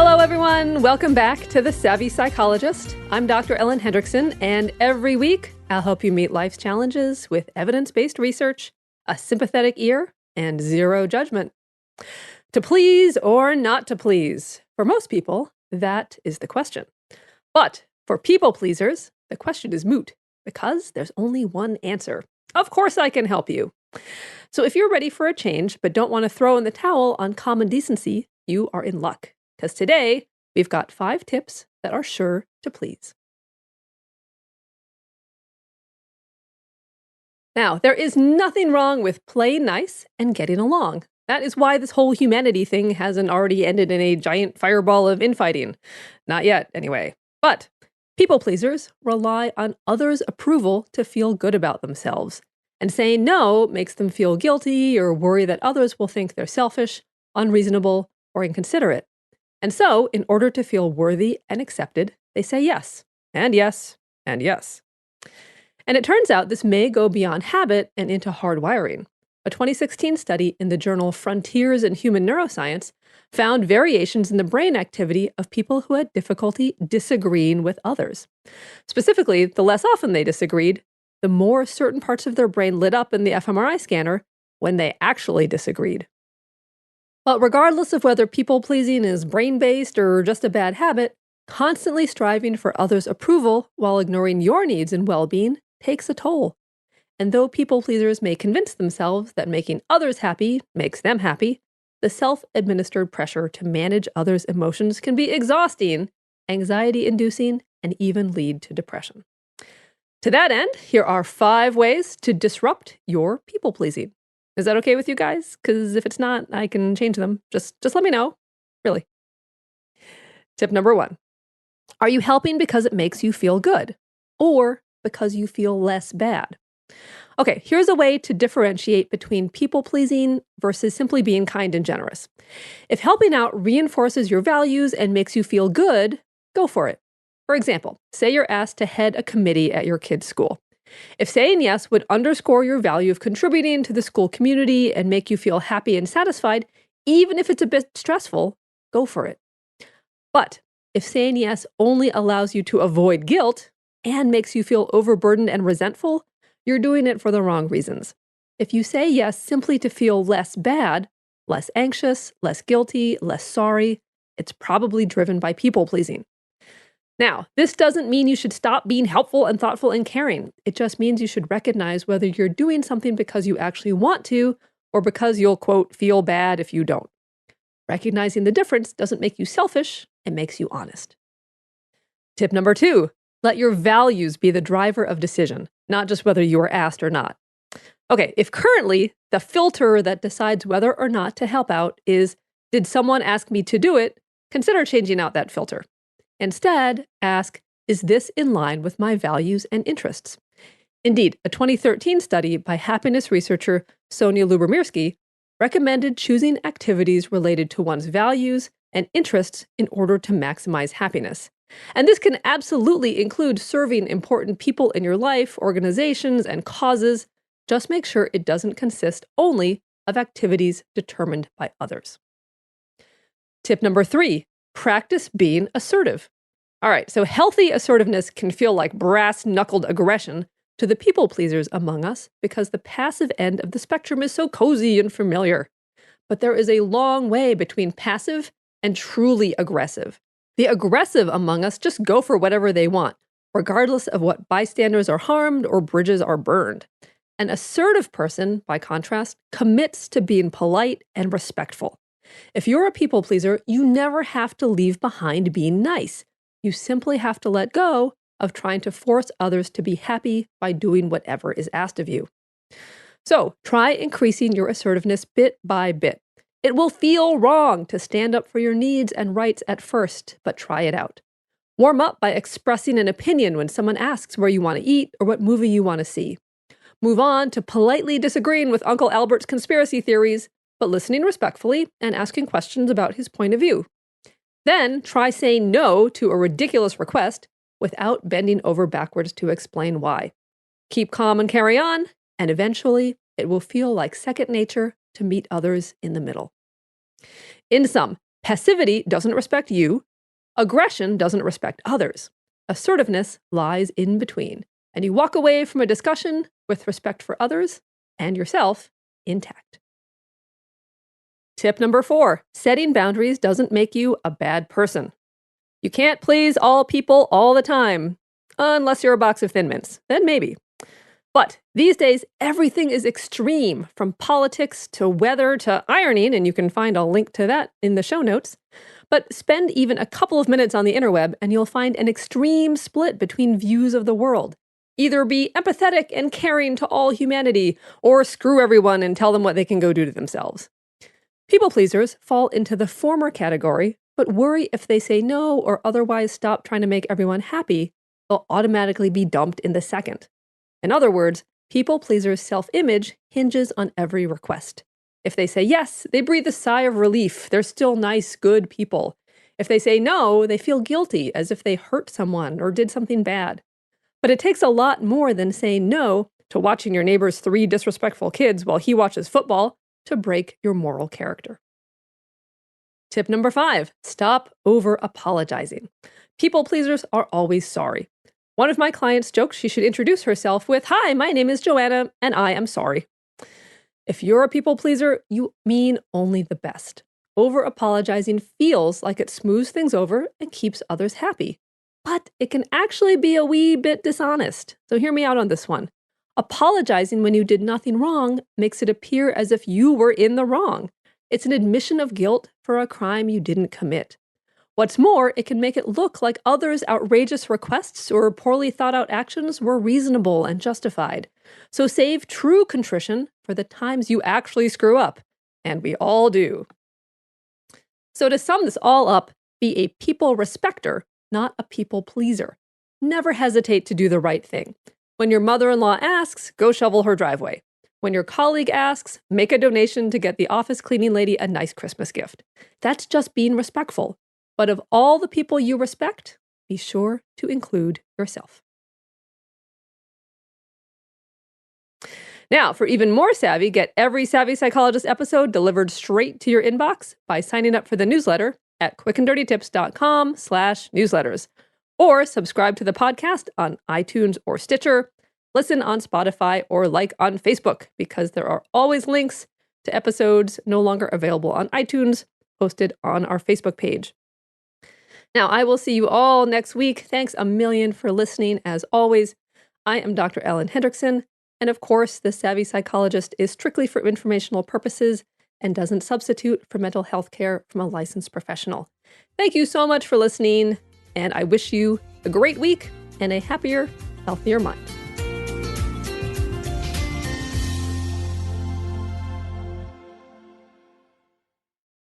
Hello, everyone. Welcome back to The Savvy Psychologist. I'm Dr. Ellen Hendrickson, and every week I'll help you meet life's challenges with evidence-based research, a sympathetic ear, and zero judgment. To please or not to please? For most people, that is the question. But for people pleasers, the question is moot because there's only one answer. Of course I can help you. So if you're ready for a change but don't want to throw in the towel on common decency, you are in luck. Because today, we've got 5 tips that are sure to please. Now, there is nothing wrong with playing nice and getting along. That is why this whole humanity thing hasn't already ended in a giant fireball of infighting. Not yet, anyway. But people pleasers rely on others' approval to feel good about themselves. And saying no makes them feel guilty or worry that others will think they're selfish, unreasonable, or inconsiderate. And so, in order to feel worthy and accepted, they say yes, and yes, and yes. And it turns out this may go beyond habit and into hardwiring. A 2016 study in the journal Frontiers in Human Neuroscience found variations in the brain activity of people who had difficulty disagreeing with others. Specifically, the less often they disagreed, the more certain parts of their brain lit up in the fMRI scanner when they actually disagreed. But regardless of whether people-pleasing is brain-based or just a bad habit, constantly striving for others' approval while ignoring your needs and well-being takes a toll. And though people-pleasers may convince themselves that making others happy makes them happy, the self-administered pressure to manage others' emotions can be exhausting, anxiety-inducing, and even lead to depression. To that end, here are 5 ways to disrupt your people-pleasing. Is that okay with you guys? Because if it's not, I can change them. Just let me know. Really. Tip number 1. Are you helping because it makes you feel good? Or because you feel less bad? Okay, here's a way to differentiate between people-pleasing versus simply being kind and generous. If helping out reinforces your values and makes you feel good, go for it. For example, say you're asked to head a committee at your kid's school. If saying yes would underscore your value of contributing to the school community and make you feel happy and satisfied, even if it's a bit stressful, go for it. But if saying yes only allows you to avoid guilt and makes you feel overburdened and resentful, you're doing it for the wrong reasons. If you say yes simply to feel less bad, less anxious, less guilty, less sorry, it's probably driven by people-pleasing. Now, this doesn't mean you should stop being helpful and thoughtful and caring. It just means you should recognize whether you're doing something because you actually want to or because you'll, quote, feel bad if you don't. Recognizing the difference doesn't make you selfish, it makes you honest. Tip number 2, let your values be the driver of decision, not just whether you are asked or not. Okay, if currently the filter that decides whether or not to help out is, did someone ask me to do it, consider changing out that filter. Instead, ask, is this in line with my values and interests? Indeed, a 2013 study by happiness researcher Sonia Lyubomirsky recommended choosing activities related to one's values and interests in order to maximize happiness. And this can absolutely include serving important people in your life, organizations, and causes. Just make sure it doesn't consist only of activities determined by others. Tip number 3. Practice being assertive. All right, so healthy assertiveness can feel like brass-knuckled aggression to the people-pleasers among us because the passive end of the spectrum is so cozy and familiar. But there is a long way between passive and truly aggressive. The aggressive among us just go for whatever they want, regardless of what bystanders are harmed or bridges are burned. An assertive person, by contrast, commits to being polite and respectful. If you're a people pleaser, you never have to leave behind being nice. You simply have to let go of trying to force others to be happy by doing whatever is asked of you. So try increasing your assertiveness bit by bit. It will feel wrong to stand up for your needs and rights at first, but try it out. Warm up by expressing an opinion when someone asks where you want to eat or what movie you want to see. Move on to politely disagreeing with Uncle Albert's conspiracy theories, but listening respectfully and asking questions about his point of view. Then try saying no to a ridiculous request without bending over backwards to explain why. Keep calm and carry on, and eventually it will feel like second nature to meet others in the middle. In sum, Passivity doesn't respect you. Aggression doesn't respect others. Assertiveness lies in between, and you walk away from a discussion with respect for others and yourself intact. Tip number 4, setting boundaries doesn't make you a bad person. You can't please all people all the time, unless you're a box of Thin Mints, then maybe. But these days, everything is extreme, from politics to weather to ironing, and you can find a link to that in the show notes. But spend even a couple of minutes on the interweb and you'll find an extreme split between views of the world. Either be empathetic and caring to all humanity, or screw everyone and tell them what they can go do to themselves. People pleasers fall into the former category, but worry if they say no or otherwise stop trying to make everyone happy, they'll automatically be dumped in the second. In other words, people pleasers' self-image hinges on every request. If they say yes, they breathe a sigh of relief. They're still nice, good people. If they say no, they feel guilty, as if they hurt someone or did something bad. But it takes a lot more than saying no to watching your neighbor's 3 disrespectful kids while he watches football to break your moral character. Tip number 5, stop over-apologizing. People pleasers are always sorry. One of my clients joked she should introduce herself with, "Hi, my name is Joanna, and I am sorry." If you're a people pleaser, you mean only the best. Over-apologizing feels like it smooths things over and keeps others happy. But it can actually be a wee bit dishonest. So hear me out on this one. Apologizing when you did nothing wrong makes it appear as if you were in the wrong. It's an admission of guilt for a crime you didn't commit. What's more, it can make it look like others' outrageous requests or poorly thought out actions were reasonable and justified. So save true contrition for the times you actually screw up. And we all do. So to sum this all up, be a people respecter, not a people pleaser. Never hesitate to do the right thing. When your mother-in-law asks, go shovel her driveway. When your colleague asks, make a donation to get the office cleaning lady a nice Christmas gift. That's just being respectful. But of all the people you respect, be sure to include yourself. Now, for even more savvy, get every Savvy Psychologist episode delivered straight to your inbox by signing up for the newsletter at quickanddirtytips.com/newsletters, or subscribe to the podcast on iTunes or Stitcher, listen on Spotify, or like on Facebook, because there are always links to episodes no longer available on iTunes posted on our Facebook page. Now, I will see you all next week. Thanks a million for listening. As always, I am Dr. Ellen Hendrickson, and of course, the Savvy Psychologist is strictly for informational purposes and doesn't substitute for mental health care from a licensed professional. Thank you so much for listening, and I wish you a great week and a happier, healthier mind.